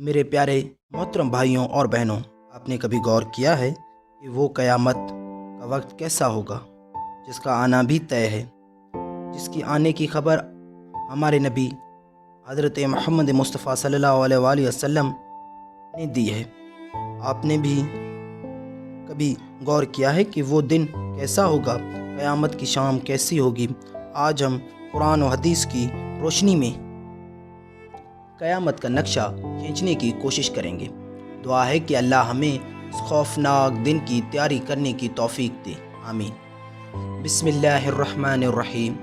میرے پیارے محترم بھائیوں اور بہنوں، آپ نے کبھی غور کیا ہے کہ وہ قیامت کا وقت کیسا ہوگا جس کا آنا بھی طے ہے، جس کی آنے کی خبر ہمارے نبی حضرت محمد مصطفیٰ صلی اللہ علیہ وآلہ وسلم نے دی ہے؟ آپ نے بھی کبھی غور کیا ہے کہ وہ دن کیسا ہوگا، قیامت کی شام کیسی ہوگی؟ آج ہم قرآن و حدیث کی روشنی میں قیامت کا نقشہ کھینچنے کی کوشش کریں گے۔ دعا ہے کہ اللہ ہمیں اس خوفناک دن کی تیاری کرنے کی توفیق دے، آمین۔ بسم اللہ الرحمن الرحیم۔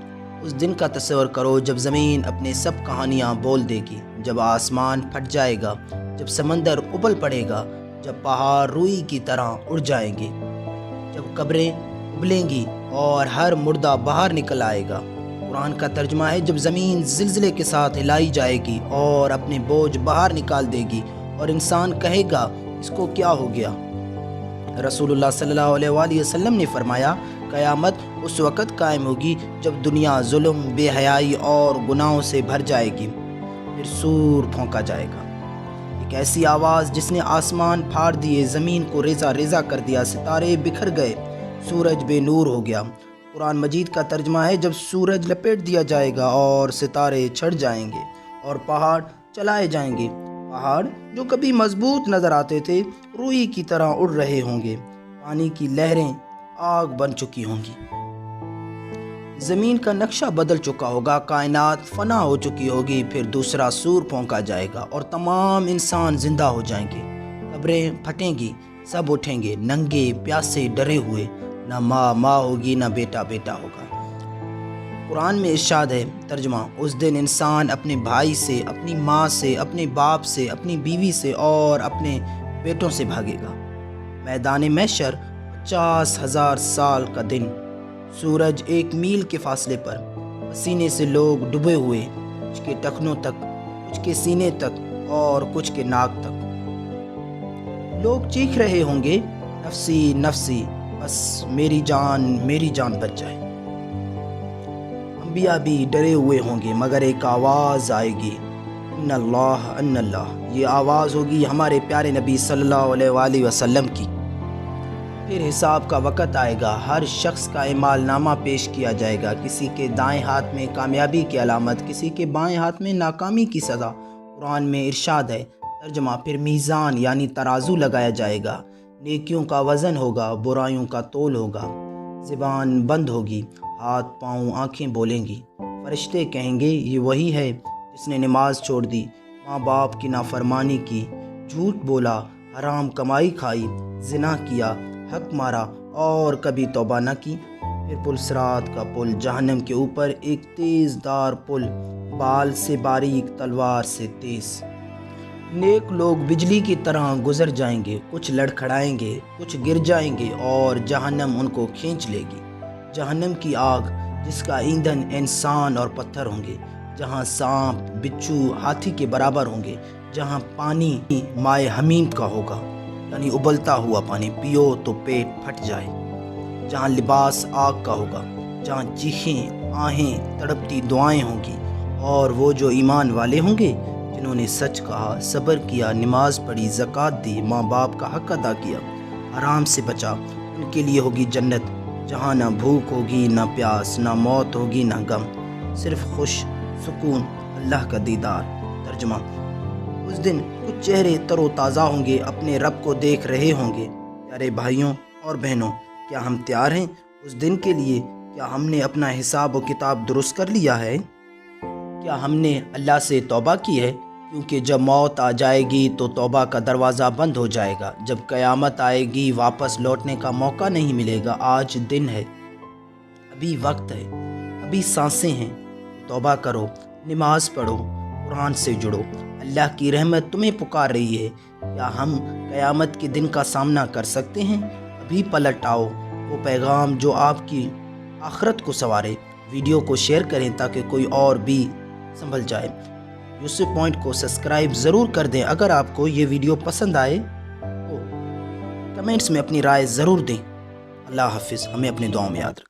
اس دن کا تصور کرو جب زمین اپنے سب کہانیاں بول دے گی، جب آسمان پھٹ جائے گا، جب سمندر ابل پڑے گا، جب پہاڑ روئی کی طرح اڑ جائیں گے، جب قبریں ابلیں گی اور ہر مردہ باہر نکل آئے گا۔ قرآن کا ترجمہ ہے جب زمین زلزلے کے ساتھ ہلائی جائے گی اور اپنے بوجھ باہر نکال دے گی اور انسان کہے گا اس کو کیا ہو گیا۔ رسول اللہ صلی اللہ علیہ وآلہ وسلم نے فرمایا، قیامت اس وقت قائم ہوگی جب دنیا ظلم، بے حیائی اور گناہوں سے بھر جائے گی۔ پھر سور پھونکا جائے گا، ایک ایسی آواز جس نے آسمان پھاڑ دیے، زمین کو ریزہ ریزہ کر دیا، ستارے بکھر گئے، سورج بے نور ہو گیا۔ قرآن مجید کا ترجمہ ہے جب سورج لپیٹ دیا جائے گا اور ستارے چھٹ جائیں گے اور پہاڑ چلائے جائیں گے۔ پہاڑ جو کبھی مضبوط نظر آتے تھے روئی کی طرح اڑ رہے ہوں گے، پانی کی لہریں آگ بن چکی ہوں گی، زمین کا نقشہ بدل چکا ہوگا، کائنات فنا ہو چکی ہوگی۔ پھر دوسرا سور پھونکا جائے گا اور تمام انسان زندہ ہو جائیں گے، قبریں پھٹیں گی، سب اٹھیں گے، ننگے پیاسے ڈرے ہوئے، نہ ماں ہوگی نہ بیٹا ہوگا۔ قرآن میں ارشاد ہے، ترجمہ، اس دن انسان اپنے بھائی سے، اپنی ماں سے، اپنے باپ سے، اپنی بیوی سے اور اپنے بیٹوں سے بھاگے گا۔ میدان محشر 50,000 سال کا دن، سورج 1 میل کے فاصلے پر، پسینے سے لوگ ڈوبے ہوئے، کچھ کے ٹخنوں تک، کچھ کے سینے تک اور کچھ کے ناک تک۔ لوگ چیخ رہے ہوں گے، نفسی نفسی، بس میری جان بچ جائے۔ انبیاء بھی ڈرے ہوئے ہوں گے، مگر ایک آواز آئے گی، ان اللہ، یہ آواز ہوگی ہمارے پیارے نبی صلی اللہ علیہ وآلہ وسلم کی۔ پھر حساب کا وقت آئے گا، ہر شخص کا اعمال نامہ پیش کیا جائے گا، کسی کے دائیں ہاتھ میں کامیابی کی علامت، کسی کے بائیں ہاتھ میں ناکامی کی سزا۔ قرآن میں ارشاد ہے، ترجمہ، پھر میزان یعنی ترازو لگایا جائے گا، نیکیوں کا وزن ہوگا، برائیوں کا تول ہوگا، زبان بند ہوگی، ہاتھ پاؤں آنکھیں بولیں گی، فرشتے کہیں گے یہ وہی ہے جس نے نماز چھوڑ دی، ماں باپ کی نافرمانی کی، جھوٹ بولا، حرام کمائی کھائی، زنا کیا، حق مارا اور کبھی توبہ نہ کی۔ پھر پل صراط کا پل، جہنم کے اوپر ایک تیز دار پل، بال سے باریک، تلوار سے تیز۔ نیک لوگ بجلی کی طرح گزر جائیں گے، کچھ لڑکھڑائیں گے، کچھ گر جائیں گے اور جہنم ان کو کھینچ لے گی۔ جہنم کی آگ جس کا ایندھن انسان اور پتھر ہوں گے، جہاں سانپ، بچھو ہاتھی کے برابر ہوں گے، جہاں پانی مائے حمیم کا ہوگا یعنی ابلتا ہوا پانی، پیو تو پیٹ پھٹ جائے، جہاں لباس آگ کا ہوگا، جہاں چیخیں، آہیں، تڑپتی دعائیں ہوں گی، اور وہ جو ایمان والے ہوں گے جنہوں نے سچ کہا، صبر کیا، نماز پڑھی، زکوٰۃ دی، ماں باپ کا حق ادا کیا، حرام سے بچا، ان کے لیے ہوگی جنت، جہاں نہ بھوک ہوگی نہ پیاس، نہ موت ہوگی نہ غم، صرف خوش سکون اللہ کا دیدار۔ ترجمہ، اس دن کچھ چہرے تر و تازہ ہوں گے، اپنے رب کو دیکھ رہے ہوں گے۔ پیارے بھائیوں اور بہنوں، کیا ہم تیار ہیں اس دن کے لیے؟ کیا ہم نے اپنا حساب و کتاب درست کر لیا ہے؟ کیا ہم نے اللہ سے توبہ کی ہے؟ کیونکہ جب موت آ جائے گی تو توبہ کا دروازہ بند ہو جائے گا، جب قیامت آئے گی واپس لوٹنے کا موقع نہیں ملے گا۔ آج دن ہے، ابھی وقت ہے، ابھی سانسیں ہیں، توبہ کرو، نماز پڑھو، قرآن سے جڑو، اللہ کی رحمت تمہیں پکار رہی ہے۔ کیا ہم قیامت کے دن کا سامنا کر سکتے ہیں؟ ابھی پلٹ آؤ، وہ پیغام جو آپ کی آخرت کو سنوارے۔ ویڈیو کو شیئر کریں تاکہ کوئی اور بھی سنبھل جائے۔ یوسف پوائنٹ کو سبسکرائب ضرور کر دیں۔ اگر آپ کو یہ ویڈیو پسند آئے تو کمنٹس میں اپنی رائے ضرور دیں۔ اللہ حافظ، ہمیں اپنی دعاؤں میں یاد رکھیں۔